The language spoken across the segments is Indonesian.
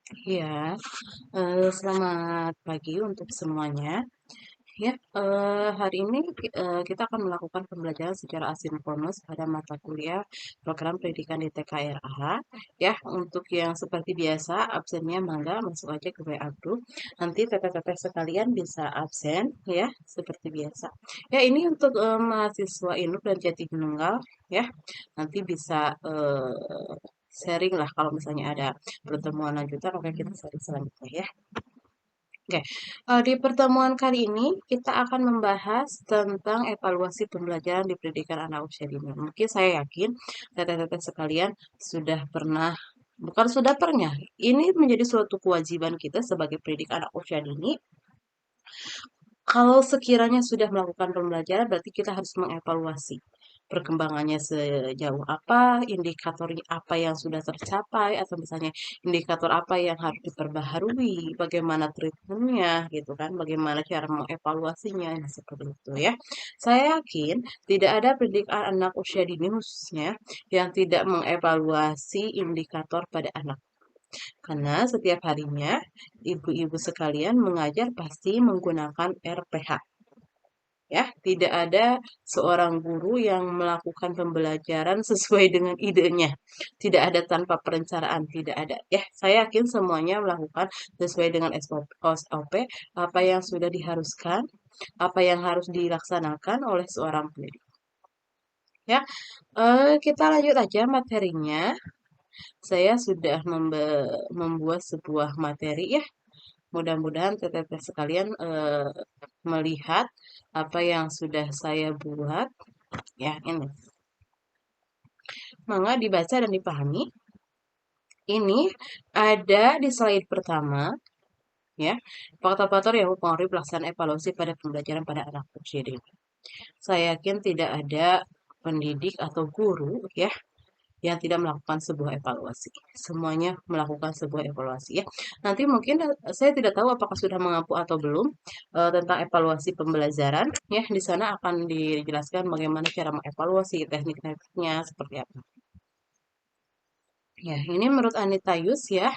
Iya, selamat pagi untuk semuanya. Ya, hari ini kita akan melakukan pembelajaran secara asinkronus pada mata kuliah program pendidikan di TKRA. Ya, untuk yang seperti biasa, absennya mangga masuk aja ke WA Group. Nanti teteh-teteh sekalian bisa absen, ya, seperti biasa. Ya, ini untuk mahasiswa Inuk dan Jatinunggal, ya, nanti bisa sharing lah kalau misalnya ada pertemuan lanjutan, oke kita sharing selanjutnya ya. Oke, di pertemuan kali ini kita akan membahas tentang evaluasi pembelajaran di pendidikan anak usia dini. Mungkin saya yakin teteh-teteh sekalian sudah pernah, bukan sudah pernah, ini menjadi suatu kewajiban kita sebagai pendidik anak usia dini. Kalau sekiranya sudah melakukan pembelajaran, berarti kita harus mengevaluasi perkembangannya sejauh apa, indikator apa yang sudah tercapai, atau misalnya indikator apa yang harus diperbaharui, bagaimana treatmentnya, gitu kan, bagaimana cara mengevaluasinya, nah, seperti itu ya. Saya yakin tidak ada pendidik anak usia dini khususnya yang tidak mengevaluasi indikator pada anak. Karena setiap harinya, ibu-ibu sekalian mengajar pasti menggunakan RPH. Ya, tidak ada seorang guru yang melakukan pembelajaran sesuai dengan idenya. Tidak ada tanpa perencanaan, tidak ada. Ya, saya yakin semuanya melakukan sesuai dengan SOP, apa yang sudah diharuskan, apa yang harus dilaksanakan oleh seorang pendidik. Ya, kita lanjut aja materinya. Saya sudah membuat sebuah materi ya. Mudah-mudahan teteh-teteh sekalian melihat apa yang sudah saya buat. Ya, ini. Mangga dibaca dan dipahami. Ini ada di slide pertama, ya. Faktor-faktor yang mempengaruhi pelaksanaan evaluasi pada pembelajaran pada anak usia dini. Saya yakin tidak ada pendidik atau guru, ya, yang tidak melakukan sebuah evaluasi. Semuanya melakukan sebuah evaluasi ya. Nanti mungkin saya tidak tahu apakah sudah mengampu atau belum tentang evaluasi pembelajaran. Ya, di sana akan dijelaskan bagaimana cara mengevaluasi, teknik-tekniknya seperti apa. Ya, ini menurut Anita Yus ya,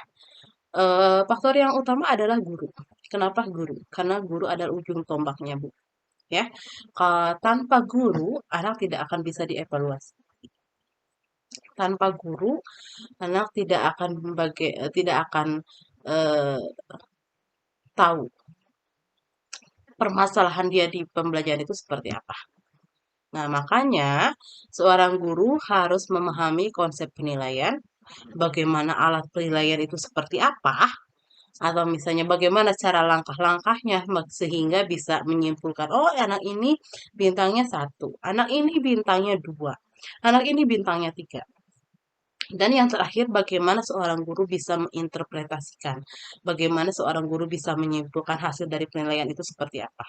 faktor yang utama adalah guru. Kenapa guru? Karena guru adalah ujung tombaknya, Bu. Ya, tanpa guru, anak tidak akan bisa dievaluasi. Tanpa guru, anak tidak akan eh, tahu permasalahan dia di pembelajaran itu seperti apa. Nah, makanya seorang guru harus memahami konsep penilaian, bagaimana alat penilaian itu seperti apa, atau misalnya bagaimana cara langkah-langkahnya sehingga bisa menyimpulkan, oh anak ini bintangnya 1, anak ini bintangnya 2, anak ini bintangnya 3. Dan yang terakhir, bagaimana seorang guru bisa menginterpretasikan, bagaimana seorang guru bisa menyimpulkan hasil dari penilaian itu seperti apa.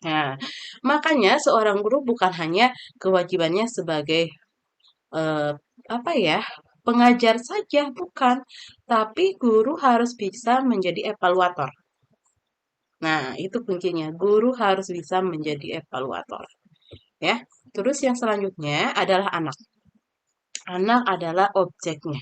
Nah, makanya seorang guru bukan hanya kewajibannya sebagai eh, apa ya, pengajar saja, bukan, tapi guru harus bisa menjadi evaluator. Nah, itu kuncinya. Guru harus bisa menjadi evaluator, ya. Terus yang selanjutnya adalah anak. Anak adalah objeknya.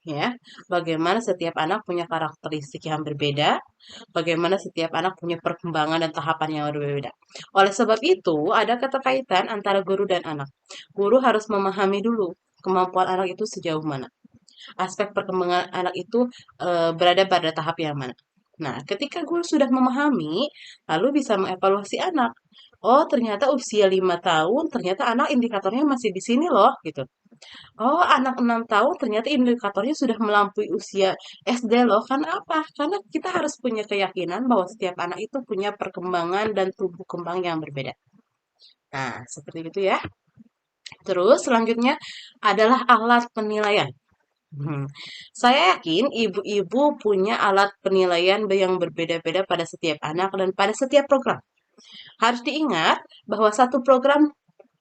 Ya, bagaimana setiap anak punya karakteristik yang berbeda, bagaimana setiap anak punya perkembangan dan tahapan yang berbeda. Oleh sebab itu, ada keterkaitan antara guru dan anak. Guru harus memahami dulu kemampuan anak itu sejauh mana. Aspek perkembangan anak itu berada pada tahap yang mana. Nah, ketika guru sudah memahami, lalu bisa mengevaluasi anak. Oh, ternyata usia 5 tahun, ternyata anak indikatornya masih di sini loh, gitu. Oh, anak 6 tahun ternyata indikatornya sudah melampaui usia SD loh. Karena apa? Karena kita harus punya keyakinan bahwa setiap anak itu punya perkembangan dan tumbuh kembang yang berbeda. Nah, seperti itu ya. Terus selanjutnya adalah alat penilaian. Hmm. Saya yakin ibu-ibu punya alat penilaian yang berbeda-beda pada setiap anak dan pada setiap program. Harus diingat bahwa satu program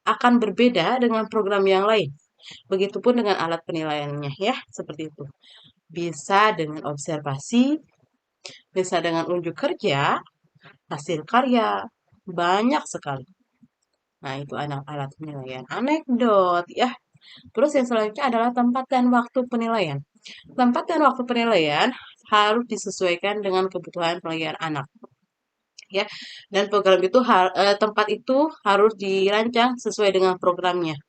akan berbeda dengan program yang lain. Begitupun dengan alat penilaiannya ya, seperti itu. Bisa dengan observasi, bisa dengan unjuk kerja, hasil karya, banyak sekali. Nah, itu alat penilaian. Anekdot ya. Terus yang selanjutnya adalah tempat dan waktu penilaian. Tempat dan waktu penilaian harus disesuaikan dengan kebutuhan penilaian anak, ya. Dan program itu tempat itu harus dirancang sesuai dengan programnya.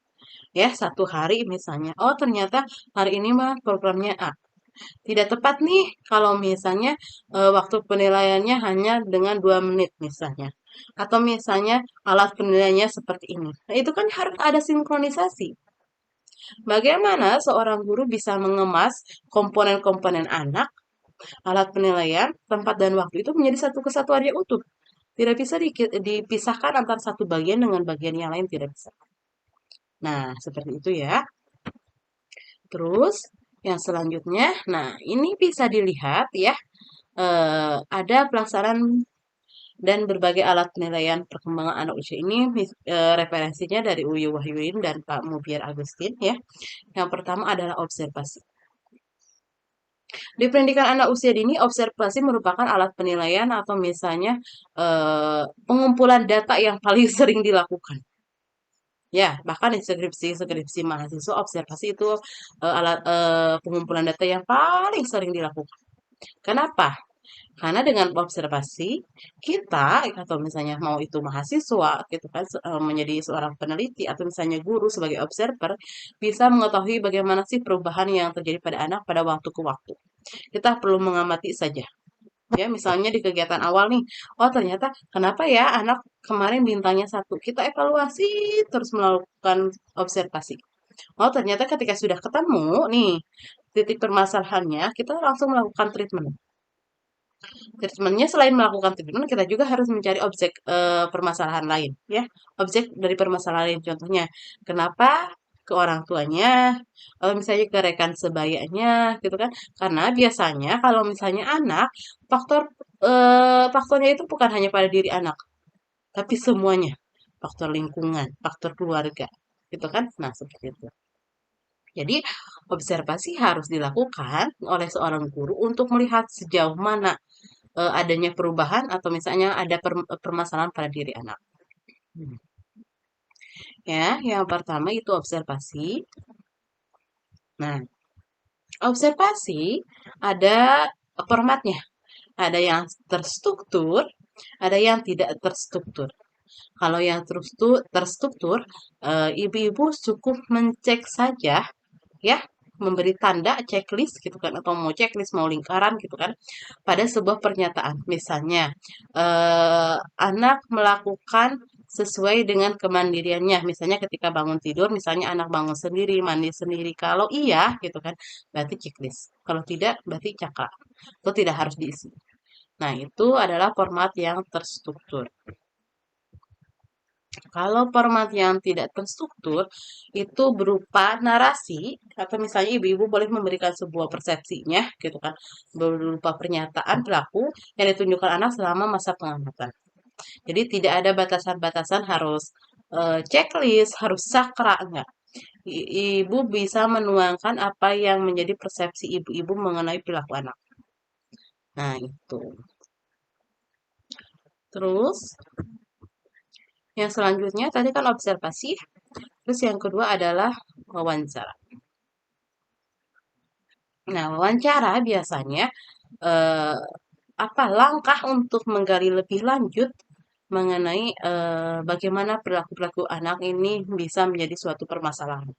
Ya, satu hari misalnya. Oh, ternyata hari ini mah programnya A. Tidak tepat nih kalau misalnya waktu penilaiannya hanya dengan 2 menit misalnya. Atau misalnya alat penilaiannya seperti ini. Nah, itu kan harus ada sinkronisasi. Bagaimana seorang guru bisa mengemas komponen-komponen anak, alat penilaian, tempat dan waktu itu menjadi satu kesatuan yang utuh. Tidak bisa dipisahkan antara satu bagian dengan bagian yang lain, tidak bisa. Nah, seperti itu ya. Terus yang selanjutnya, nah ini bisa dilihat ya, ada pelaksanaan dan berbagai alat penilaian perkembangan anak usia ini referensinya dari Uyu Wahyudin dan Pak Mubiar Agustin ya. Yang pertama adalah observasi. Di pendidikan anak usia dini, observasi merupakan alat penilaian atau misalnya pengumpulan data yang paling sering dilakukan. Ya, bahkan di skripsi mahasiswa observasi itu alat pengumpulan data yang paling sering dilakukan. Kenapa? Karena dengan observasi kita atau misalnya mau itu mahasiswa gitu kan menjadi seorang peneliti atau misalnya guru sebagai observer bisa mengetahui bagaimana sih perubahan yang terjadi pada anak pada waktu ke waktu. Kita perlu mengamati saja. Ya, misalnya di kegiatan awal nih, oh ternyata kenapa ya anak kemarin bintangnya satu? Kita evaluasi terus melakukan observasi. Oh ternyata ketika sudah ketemu nih titik permasalahannya, kita langsung melakukan treatment. Treatmentnya selain melakukan treatment, kita juga harus mencari objek permasalahan lain, ya. Objek dari permasalahan lain, contohnya, kenapa ke orang tuanya, misalnya ke rekan sebayanya, gitu kan. Karena biasanya kalau misalnya anak, faktornya itu bukan hanya pada diri anak, tapi semuanya. Faktor lingkungan, faktor keluarga, gitu kan. Nah, seperti itu. Jadi, observasi harus dilakukan oleh seorang guru untuk melihat sejauh mana adanya perubahan atau misalnya ada permasalahan pada diri anak. Hmm. Ya, yang pertama itu observasi. Nah, observasi ada formatnya. Ada yang terstruktur, ada yang tidak terstruktur. Kalau yang terstruktur, ibu-ibu cukup mencek saja ya, memberi tanda checklist gitu kan atau mau checklist mau lingkaran gitu kan pada sebuah pernyataan. Misalnya anak melakukan sesuai dengan kemandiriannya. Misalnya ketika bangun tidur, misalnya anak bangun sendiri, mandi sendiri. Kalau iya gitu kan, berarti checklist. Kalau tidak, berarti cakra. Itu tidak harus diisi. Nah, itu adalah format yang terstruktur. Kalau format yang tidak terstruktur itu berupa narasi atau misalnya ibu-ibu boleh memberikan sebuah persepsinya gitu kan berupa pernyataan perilaku yang ditunjukkan anak selama masa pengamatan. Jadi tidak ada batasan-batasan harus checklist, harus sakra enggak. Ibu bisa menuangkan apa yang menjadi persepsi ibu-ibu mengenai perilaku anak. Nah, itu. Terus yang selanjutnya tadi kan observasi, terus yang kedua adalah wawancara. Nah, wawancara biasanya eh, apa langkah untuk menggali lebih lanjut mengenai bagaimana perilaku-perilaku anak ini bisa menjadi suatu permasalahan.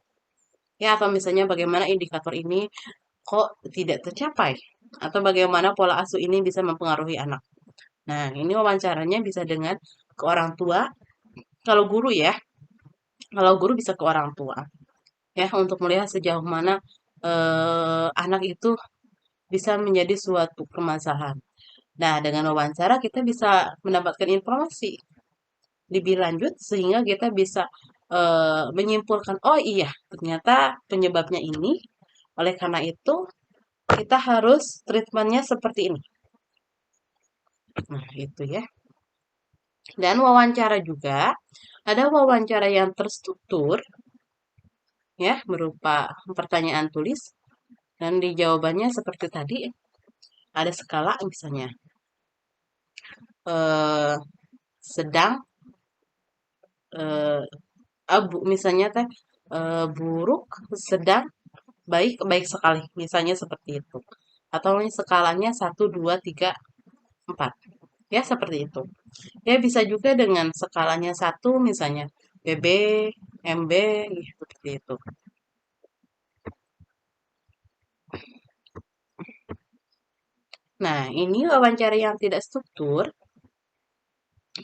Ya, atau misalnya bagaimana indikator ini kok tidak tercapai atau bagaimana pola asuh ini bisa mempengaruhi anak. Nah, ini wawancaranya bisa dengan ke orang tua. Kalau guru ya, kalau guru bisa ke orang tua ya untuk melihat sejauh mana anak itu bisa menjadi suatu permasalahan. Nah, dengan wawancara kita bisa mendapatkan informasi lebih lanjut sehingga kita bisa menyimpulkan, oh iya, ternyata penyebabnya ini. Oleh karena itu, kita harus treatmentnya seperti ini. Nah, itu ya. Dan wawancara juga, ada wawancara yang terstruktur, ya, berupa pertanyaan tulis, dan di jawabannya seperti tadi, ada skala misalnya. Eh, sedang, misalnya teh buruk, sedang, baik, baik sekali. Misalnya seperti itu. Atau skalanya 1, 2, 3, 4. Ya, seperti itu. Ya, bisa juga dengan skalanya 1 misalnya BB, MB, seperti itu. Nah, ini wawancara yang tidak struktur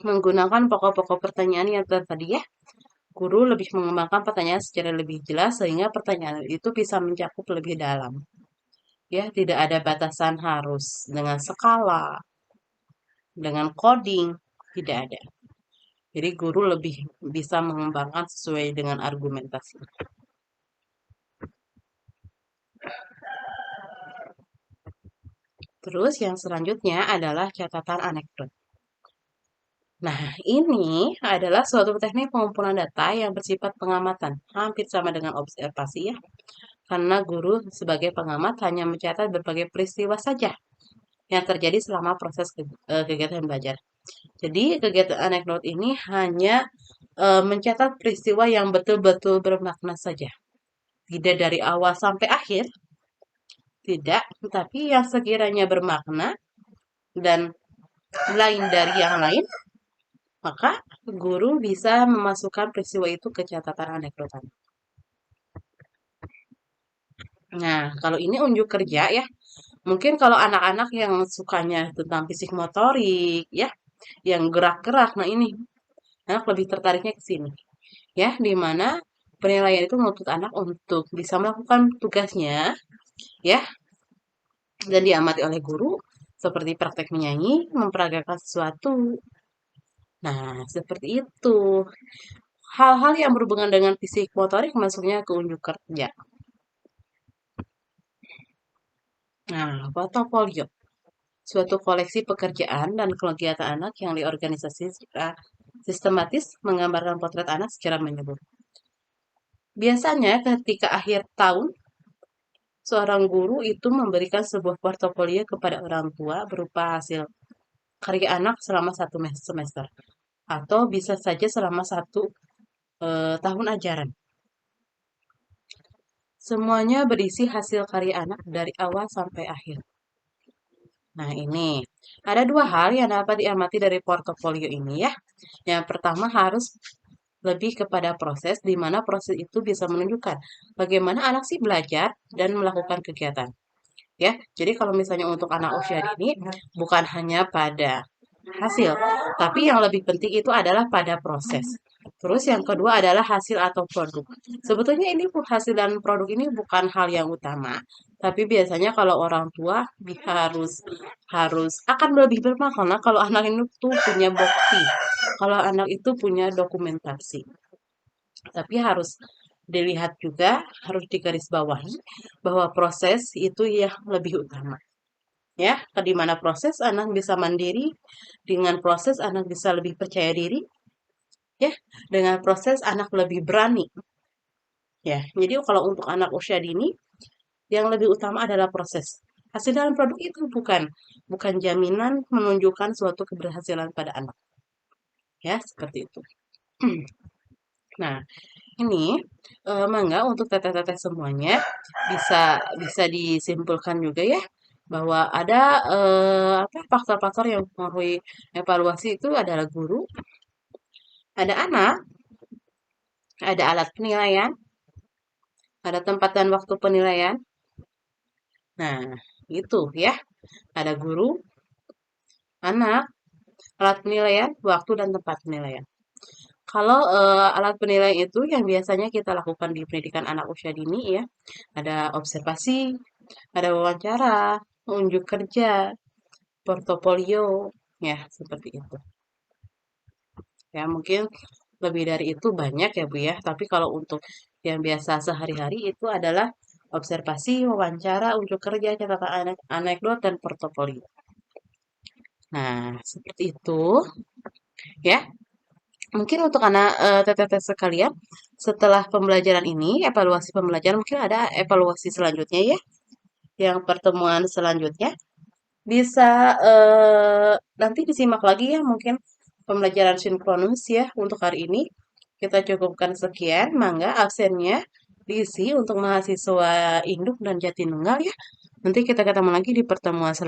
menggunakan pokok-pokok pertanyaan yang tadi ya. Guru lebih mengembangkan pertanyaan secara lebih jelas sehingga pertanyaan itu bisa mencakup lebih dalam. Ya, tidak ada batasan harus dengan skala, dengan coding, tidak ada. Jadi guru lebih bisa mengembangkan sesuai dengan argumentasi. Terus yang selanjutnya adalah catatan anekdot. Nah, ini adalah suatu teknik pengumpulan data yang bersifat pengamatan, hampir sama dengan observasi ya. Karena guru sebagai pengamat hanya mencatat berbagai peristiwa saja yang terjadi selama proses kegiatan belajar. Jadi, kegiatan anekdot ini hanya mencatat peristiwa yang betul-betul bermakna saja. Tidak dari awal sampai akhir, tidak, tapi yang sekiranya bermakna dan lain dari yang lain, maka guru bisa memasukkan peristiwa itu ke catatan anekdotan. Nah, kalau ini unjuk kerja ya, mungkin kalau anak-anak yang sukanya tentang fisik motorik ya, yang gerak-gerak, nah ini anak lebih tertariknya ke sini. Ya, di mana penilaian itu menuntut anak untuk bisa melakukan tugasnya ya dan diamati oleh guru seperti praktek menyanyi, memperagakan sesuatu. Nah, seperti itu. Hal-hal yang berhubungan dengan fisik motorik masuknya ke unjuk kerja. Nah, portofolio. Suatu koleksi pekerjaan dan kegiatan anak yang diorganisasi secara sistematis menggambarkan potret anak secara menyeluruh. Biasanya ketika akhir tahun, seorang guru itu memberikan sebuah portofolio kepada orang tua berupa hasil karya anak selama 1 semester. Atau bisa saja selama 1 tahun ajaran. Semuanya berisi hasil karya anak dari awal sampai akhir. Nah, ini ada 2 hal yang dapat diamati dari portofolio ini ya. Yang pertama harus lebih kepada proses, di mana proses itu bisa menunjukkan bagaimana anak sih belajar dan melakukan kegiatan. Ya, jadi kalau misalnya untuk anak usia dini, bukan hanya pada hasil, tapi yang lebih penting itu adalah pada proses. Terus yang kedua adalah hasil atau produk. Sebetulnya ini hasil dan produk ini bukan hal yang utama, tapi biasanya kalau orang tua harus harus akan lebih bermakna kalau anak itu tuh punya bukti, kalau anak itu punya dokumentasi. Tapi harus dilihat juga, harus digarisbawahi bahwa proses itu yang lebih utama. Ya, di mana proses anak bisa mandiri, dengan proses anak bisa lebih percaya diri, ya, dengan proses anak lebih berani. Ya, jadi kalau untuk anak usia dini, yang lebih utama adalah proses. Hasil dalam produk itu bukan jaminan menunjukkan suatu keberhasilan pada anak. Ya, seperti itu. Nah, ini mangga untuk teteh-teteh semuanya bisa bisa disimpulkan juga ya bahwa ada apa faktor-faktor yang mempengaruhi evaluasi itu adalah guru, ada anak, ada alat penilaian, ada tempat dan waktu penilaian. Nah, itu ya. Ada guru, anak, alat penilaian, waktu dan tempat penilaian. Kalau alat penilaian itu yang biasanya kita lakukan di pendidikan anak usia dini ya, ada observasi, ada wawancara, unjuk kerja, portofolio, ya seperti itu. Ya mungkin lebih dari itu banyak ya Bu ya, tapi kalau untuk yang biasa sehari-hari itu adalah observasi, wawancara, unjuk kerja, catatan anekdot, dan portofolio. Nah, seperti itu ya. Mungkin untuk anak teteh-teteh sekalian, setelah pembelajaran ini, evaluasi pembelajaran, mungkin ada evaluasi selanjutnya ya, yang pertemuan selanjutnya. Bisa nanti disimak lagi ya mungkin pembelajaran sinkronus ya untuk hari ini. Kita cukupkan sekian, mangga absennya diisi untuk mahasiswa induk dan Jatinunggal ya. Nanti kita ketemu lagi di pertemuan selanjutnya.